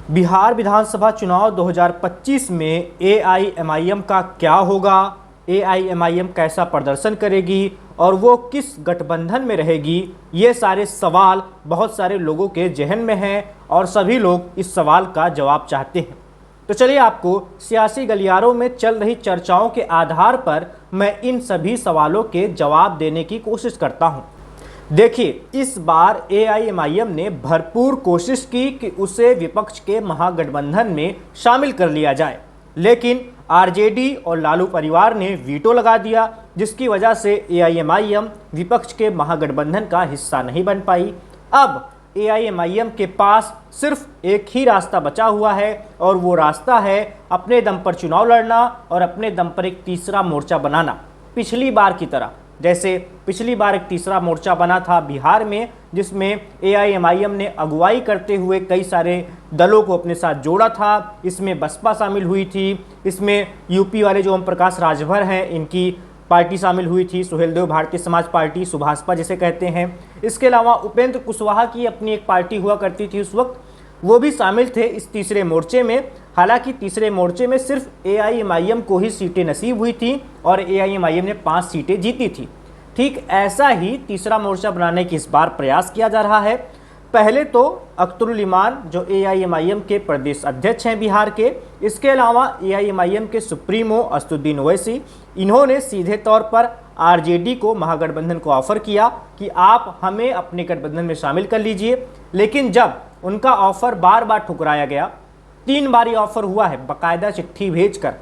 बिहार विधानसभा चुनाव 2025 में एआईएमआईएम का क्या होगा, एआईएमआईएम कैसा प्रदर्शन करेगी और वो किस गठबंधन में रहेगी, ये सारे सवाल बहुत सारे लोगों के जहन में हैं और सभी लोग इस सवाल का जवाब चाहते हैं। तो चलिए आपको सियासी गलियारों में चल रही चर्चाओं के आधार पर मैं इन सभी सवालों के जवाब देने की कोशिश करता हूं। देखिए, इस बार एआईएमआईएम ने भरपूर कोशिश की कि उसे विपक्ष के महागठबंधन में शामिल कर लिया जाए, लेकिन आरजेडी और लालू परिवार ने वीटो लगा दिया, जिसकी वजह से एआईएमआईएम विपक्ष के महागठबंधन का हिस्सा नहीं बन पाई। अब एआईएमआईएम के पास सिर्फ एक ही रास्ता बचा हुआ है और वो रास्ता है अपने दम पर चुनाव लड़ना और अपने दम पर एक तीसरा मोर्चा बनाना। पिछली बार की तरह, जैसे पिछली बार एक तीसरा मोर्चा बना था बिहार में, जिसमें एआईएमआईएम ने अगुवाई करते हुए कई सारे दलों को अपने साथ जोड़ा था। इसमें बसपा शामिल हुई थी, इसमें यूपी वाले जो ओम प्रकाश राजभर हैं इनकी पार्टी शामिल हुई थी, सुहेलदेव भारतीय समाज पार्टी, सुभाषपा जिसे कहते हैं। इसके अलावा उपेंद्र कुशवाहा की अपनी एक पार्टी हुआ करती थी उस वक्त, वो भी शामिल थे इस तीसरे मोर्चे में। हालांकि तीसरे मोर्चे में सिर्फ एआईएमआईएम को ही सीटें नसीब हुई थी और एआईएमआईएम ने 5 सीटें जीती थी। ठीक ऐसा ही तीसरा मोर्चा बनाने की इस बार प्रयास किया जा रहा है। पहले तो अख्तरुल इमान जो एआईएमआईएम के प्रदेश अध्यक्ष हैं बिहार के, इसके अलावा एआईएमआईएम के सुप्रीमो असदुद्दीन ओवैसी, इन्होंने सीधे तौर पर आरजेडी को, महागठबंधन को ऑफर किया कि आप हमें अपने गठबंधन में शामिल कर लीजिए। लेकिन जब उनका ऑफर बार बार ठुकराया गया, 3 बार ये ऑफर हुआ है बाकायदा चिट्ठी भेजकर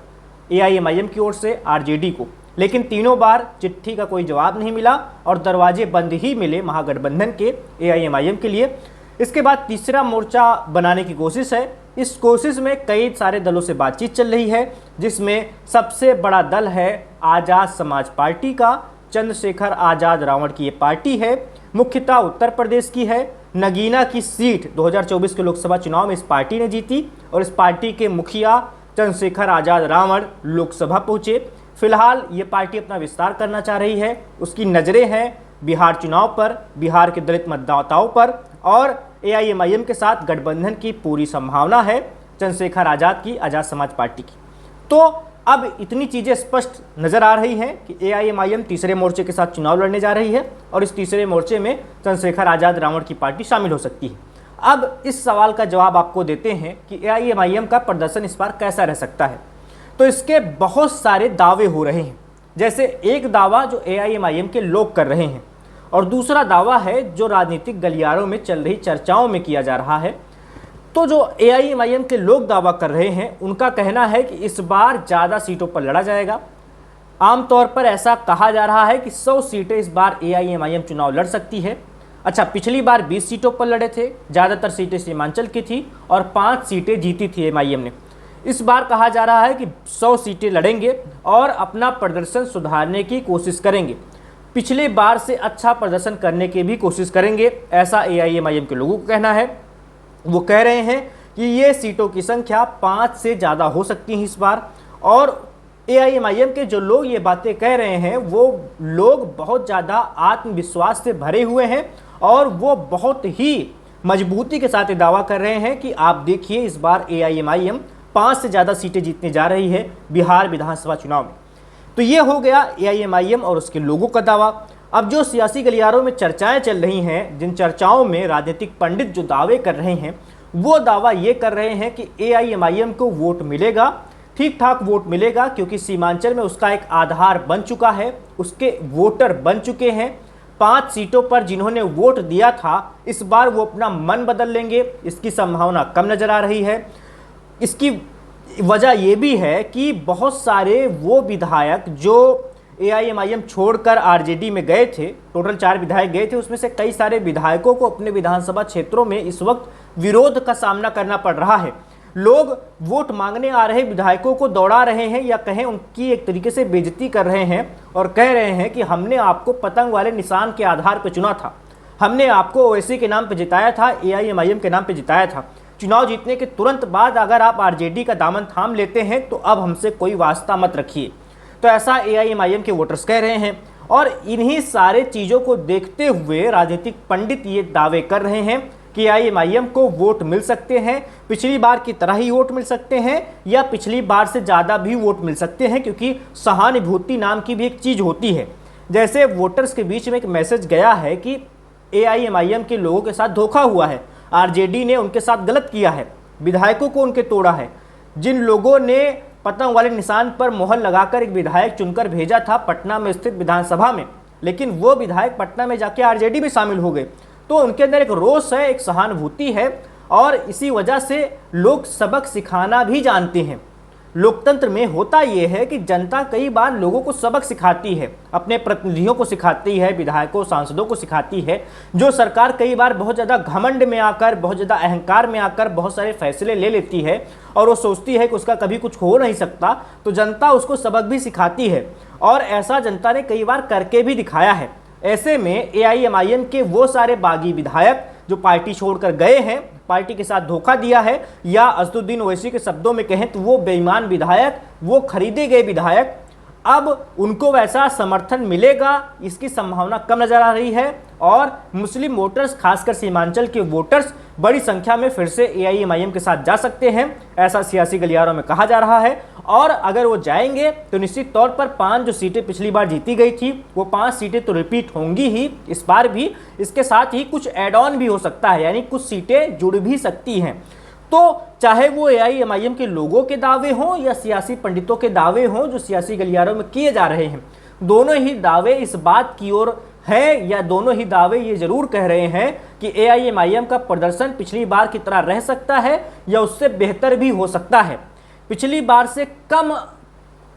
एआईएमआईएम की ओर से आरजेडी को, लेकिन तीनों बार चिट्ठी का कोई जवाब नहीं मिला और दरवाजे बंद ही मिले महागठबंधन के एआईएमआईएम के लिए। इसके बाद तीसरा मोर्चा बनाने की कोशिश है। इस कोशिश में कई सारे दलों से बातचीत चल रही है, जिसमें सबसे बड़ा दल है आज़ाद समाज पार्टी का। चंद्रशेखर आज़ाद रावण की ये पार्टी है, मुख्यतः उत्तर प्रदेश की है। नगीना की सीट 2024 के लोकसभा चुनाव में इस पार्टी ने जीती और इस पार्टी के मुखिया चंद्रशेखर आज़ाद रावण लोकसभा पहुंचे। फिलहाल ये पार्टी अपना विस्तार करना चाह रही है, उसकी नज़रें हैं बिहार चुनाव पर, बिहार के दलित मतदाताओं पर, और एआईएमआईएम के साथ गठबंधन की पूरी संभावना है चंद्रशेखर आज़ाद की, आज़ाद समाज पार्टी की। तो अब इतनी चीज़ें स्पष्ट नज़र आ रही हैं कि एआईएमआईएम तीसरे मोर्चे के साथ चुनाव लड़ने जा रही है और इस तीसरे मोर्चे में चंद्रशेखर आज़ाद रावण की पार्टी शामिल हो सकती है। अब इस सवाल का जवाब आपको देते हैं कि एआईएमआईएम का प्रदर्शन इस बार कैसा रह सकता है। तो इसके बहुत सारे दावे हो रहे हैं। जैसे एक दावा जो एआईएमआईएम के लोग कर रहे हैं और दूसरा दावा है जो राजनीतिक गलियारों में चल रही चर्चाओं में किया जा रहा है। तो जो एआईएमआईएम के लोग दावा कर रहे हैं, उनका कहना है कि इस बार ज़्यादा सीटों पर लड़ा जाएगा। आमतौर पर ऐसा कहा जा रहा है कि 100 सीटें इस बार एआईएमआईएम चुनाव लड़ सकती है। अच्छा, पिछली बार 20 सीटों पर लड़े थे, ज़्यादातर सीटें सीमांचल की थी और 5 सीटें जीती थी एमआईएम ने। इस बार कहा जा रहा है कि 100 सीटें लड़ेंगे और अपना प्रदर्शन सुधारने की कोशिश करेंगे, पिछले बार से अच्छा प्रदर्शन करने की भी कोशिश करेंगे, ऐसा एआईएमआईएम के लोगों को कहना है। वो कह रहे हैं कि ये सीटों की संख्या 5 से ज़्यादा हो सकती है इस बार। और एआईएमआईएम के जो लोग ये बातें कह रहे हैं, वो लोग बहुत ज़्यादा आत्मविश्वास से भरे हुए हैं और वो बहुत ही मजबूती के साथ ये दावा कर रहे हैं कि आप देखिए इस बार एआईएमआईएम 5 से ज़्यादा सीटें जीतने जा रही है बिहार विधानसभा चुनाव में। तो ये हो गया एआईएमआईएम और उसके लोगों का दावा। अब जो सियासी गलियारों में चर्चाएं चल रही हैं, जिन चर्चाओं में राजनीतिक पंडित जो दावे कर रहे हैं, वो दावा ये कर रहे हैं कि एआईएमआईएम को वोट मिलेगा, ठीक ठाक वोट मिलेगा, क्योंकि सीमांचल में उसका एक आधार बन चुका है, उसके वोटर बन चुके हैं। 5 सीटों पर जिन्होंने वोट दिया था, इस बार वो अपना मन बदल लेंगे, इसकी संभावना कम नज़र आ रही है। इसकी वजह यह भी है कि बहुत सारे वो विधायक जो एआईएमआईएम छोड़कर आरजेडी में गए थे, टोटल 4 विधायक गए थे, उसमें से कई सारे विधायकों को अपने विधानसभा क्षेत्रों में इस वक्त विरोध का सामना करना पड़ रहा है। लोग वोट मांगने आ रहे विधायकों को दौड़ा रहे हैं या कहें उनकी एक तरीके से बेइज्जती कर रहे हैं और कह रहे हैं कि हमने आपको पतंग वाले निशान के आधार पर चुना था, हमने आपको ओवैसी के नाम पर जिताया था, एआईएमआईएम के नाम पर जिताया था। चुनाव जीतने के तुरंत बाद अगर आप आरजेडी का दामन थाम लेते हैं तो अब हमसे कोई वास्ता मत रखिए। तो ऐसा एआईएमआईएम के वोटर्स कह रहे हैं और इन्हीं सारे चीज़ों को देखते हुए राजनीतिक पंडित ये दावे कर रहे हैं कि एआईएमआईएम को वोट मिल सकते हैं, पिछली बार की तरह ही वोट मिल सकते हैं या पिछली बार से ज़्यादा भी वोट मिल सकते हैं, क्योंकि सहानुभूति नाम की भी एक चीज़ होती है। जैसे वोटर्स के बीच में एक मैसेज गया है कि एआईएमआईएम के लोगों के साथ धोखा हुआ है, आरजेडी ने उनके साथ गलत किया है, विधायकों को उनके तोड़ा है। जिन लोगों ने पतंग वाले निशान पर मोहर लगाकर एक विधायक चुनकर भेजा था पटना में स्थित विधानसभा में, लेकिन वो विधायक पटना में जाके आरजेडी में शामिल हो गए, तो उनके अंदर एक रोष है, एक सहानुभूति है और इसी वजह से लोग सबक सिखाना भी जानते हैं। लोकतंत्र में होता यह है कि जनता कई बार लोगों को सबक सिखाती है, अपने प्रतिनिधियों को सिखाती है, विधायकों सांसदों को सिखाती है। जो सरकार कई बार बहुत ज़्यादा घमंड में आकर, बहुत ज़्यादा अहंकार में आकर बहुत सारे फैसले ले लेती है और वो सोचती है कि उसका कभी कुछ हो नहीं सकता, तो जनता उसको सबक भी सिखाती है और ऐसा जनता ने कई बार करके भी दिखाया है। ऐसे में एआईएमआईएम के वो सारे बागी विधायक जो पार्टी छोड़कर गए हैं, पार्टी के साथ धोखा दिया है, या असदुद्दीन ओवैसी के शब्दों में कहें तो वो बेईमान विधायक, वो खरीदे गए विधायक, अब उनको वैसा समर्थन मिलेगा इसकी संभावना कम नजर आ रही है और मुस्लिम वोटर्स, खासकर सीमांचल के वोटर्स बड़ी संख्या में फिर से एआईएमआईएम के साथ जा सकते हैं, ऐसा सियासी गलियारों में कहा जा रहा है। और अगर वो जाएंगे तो निश्चित तौर पर 5 जो सीटें पिछली बार जीती गई थी वो 5 सीटें तो रिपीट होंगी ही इस बार भी, इसके साथ ही कुछ एड ऑन भी हो सकता है, यानी कुछ सीटें जुड़ भी सकती हैं। तो चाहे वो एआईएमआईएम के लोगों के दावे हों या सियासी पंडितों के दावे हों जो सियासी गलियारों में किए जा रहे हैं, दोनों ही दावे इस बात की ओर है या दोनों ही दावे ये जरूर कह रहे हैं कि एआईएमआईएम का प्रदर्शन पिछली बार की तरह रह सकता है या उससे बेहतर भी हो सकता है। पिछली बार से कम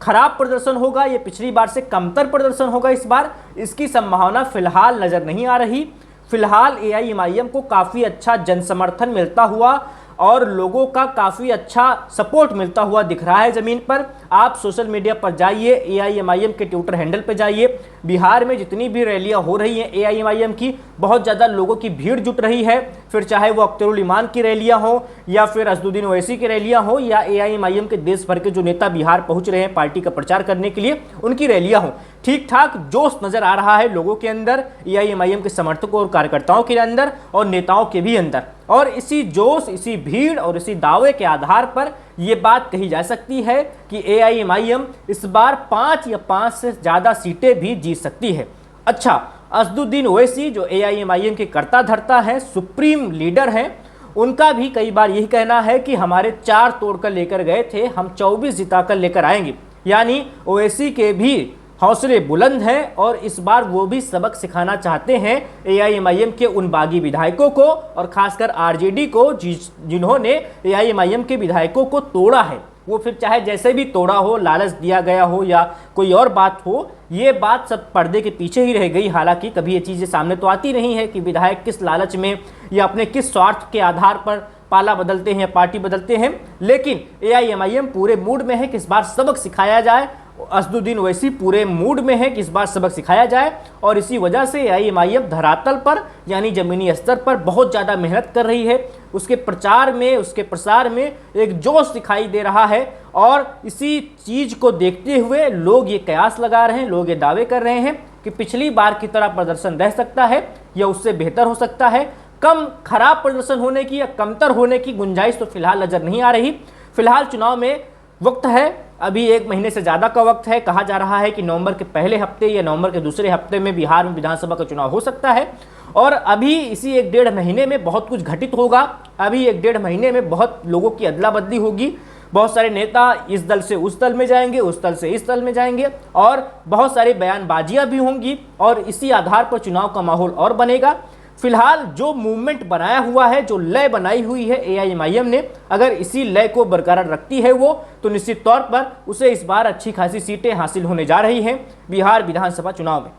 खराब प्रदर्शन होगा या पिछली बार से कमतर प्रदर्शन होगा इस बार, इसकी संभावना फिलहाल नजर नहीं आ रही। फिलहाल एआईएमआईएम को काफ़ी अच्छा जनसमर्थन मिलता हुआ और लोगों का काफ़ी अच्छा सपोर्ट मिलता हुआ दिख रहा है ज़मीन पर। आप सोशल मीडिया पर जाइए, एआईएमआईएम के ट्विटर हैंडल पर जाइए, बिहार में जितनी भी रैलियां हो रही हैं एआईएमआईएम की, बहुत ज़्यादा लोगों की भीड़ जुट रही है। फिर चाहे वो अख्तरुल ईमान की रैलियां हो या फिर असदुद्दीन ओवैसी की रैलियां हो या एआईएमआईएम के देश भर के जो नेता बिहार पहुँच रहे हैं पार्टी का प्रचार करने के लिए, उनकी रैलियाँ हों, ठीक ठाक जोश नज़र आ रहा है लोगों के अंदर, एआईएमआईएम के समर्थकों और कार्यकर्ताओं के अंदर और नेताओं के भी अंदर। और इसी जोश, इसी भीड़ और इसी दावे के आधार पर यह बात कही जा सकती है कि एआईएमआईएम इस बार 5 या 5 से ज़्यादा सीटें भी जीत सकती है। अच्छा, असदुद्दीन ओवैसी जो एआईएमआईएम के कर्ता धर्ता हैं, सुप्रीम लीडर हैं, उनका भी कई बार यही कहना है कि हमारे 4 तोड़कर लेकर गए थे, हम 24 जिताकर लेकर आएंगे। यानी ओवैसी के भी हौसले बुलंद हैं और इस बार वो भी सबक सिखाना चाहते हैं एआईएमआईएम के उन बागी विधायकों को और खासकर आरजेडी को जिन्होंने एआईएमआईएम के विधायकों को तोड़ा है। वो फिर चाहे जैसे भी तोड़ा हो, लालच दिया गया हो या कोई और बात हो, ये बात सब पर्दे के पीछे ही रह गई। हालांकि कभी ये चीज़ें सामने तो आती नहीं है कि विधायक किस लालच में या अपने किस स्वार्थ के आधार पर पाला बदलते हैं या पार्टी बदलते हैं, लेकिन एआईएमआईएम पूरे मूड में है कि इस बार सबक सिखाया जाए। असदुद्दीन ओवैसी पूरे मूड में है कि इस बार सबक सिखाया जाए और इसी वजह से एआईएमआईएम धरातल पर यानी ज़मीनी स्तर पर बहुत ज़्यादा मेहनत कर रही है। उसके प्रचार में, उसके प्रसार में एक जोश दिखाई दे रहा है और इसी चीज़ को देखते हुए लोग ये कयास लगा रहे हैं, लोग ये दावे कर रहे हैं कि पिछली बार की तरह प्रदर्शन रह सकता है या उससे बेहतर हो सकता है। कम खराब प्रदर्शन होने की या कमतर होने की गुंजाइश तो फिलहाल नज़र नहीं आ रही। फिलहाल चुनाव में वक्त है, अभी 1 महीने से ज़्यादा का वक्त है। कहा जा रहा है कि नवंबर के पहले हफ्ते या नवंबर के दूसरे हफ्ते में बिहार में विधानसभा का चुनाव हो सकता है और अभी इसी 1-1.5 महीने में बहुत कुछ घटित होगा। अभी 1-1.5 महीने में बहुत लोगों की अदला बदली होगी। बहुत सारे नेता इस दल से उस दल में जाएंगे, उस दल से इस दल में जाएंगे और बहुत सारी बयानबाजियाँ भी होंगी और इसी आधार पर चुनाव का माहौल और बनेगा। फिलहाल जो मूवमेंट बनाया हुआ है, जो लय बनाई हुई है एआईएमआईएम ने, अगर इसी लय को बरकरार रखती है वो, तो निश्चित तौर पर उसे इस बार अच्छी खासी सीटें हासिल होने जा रही हैं बिहार विधानसभा चुनाव में।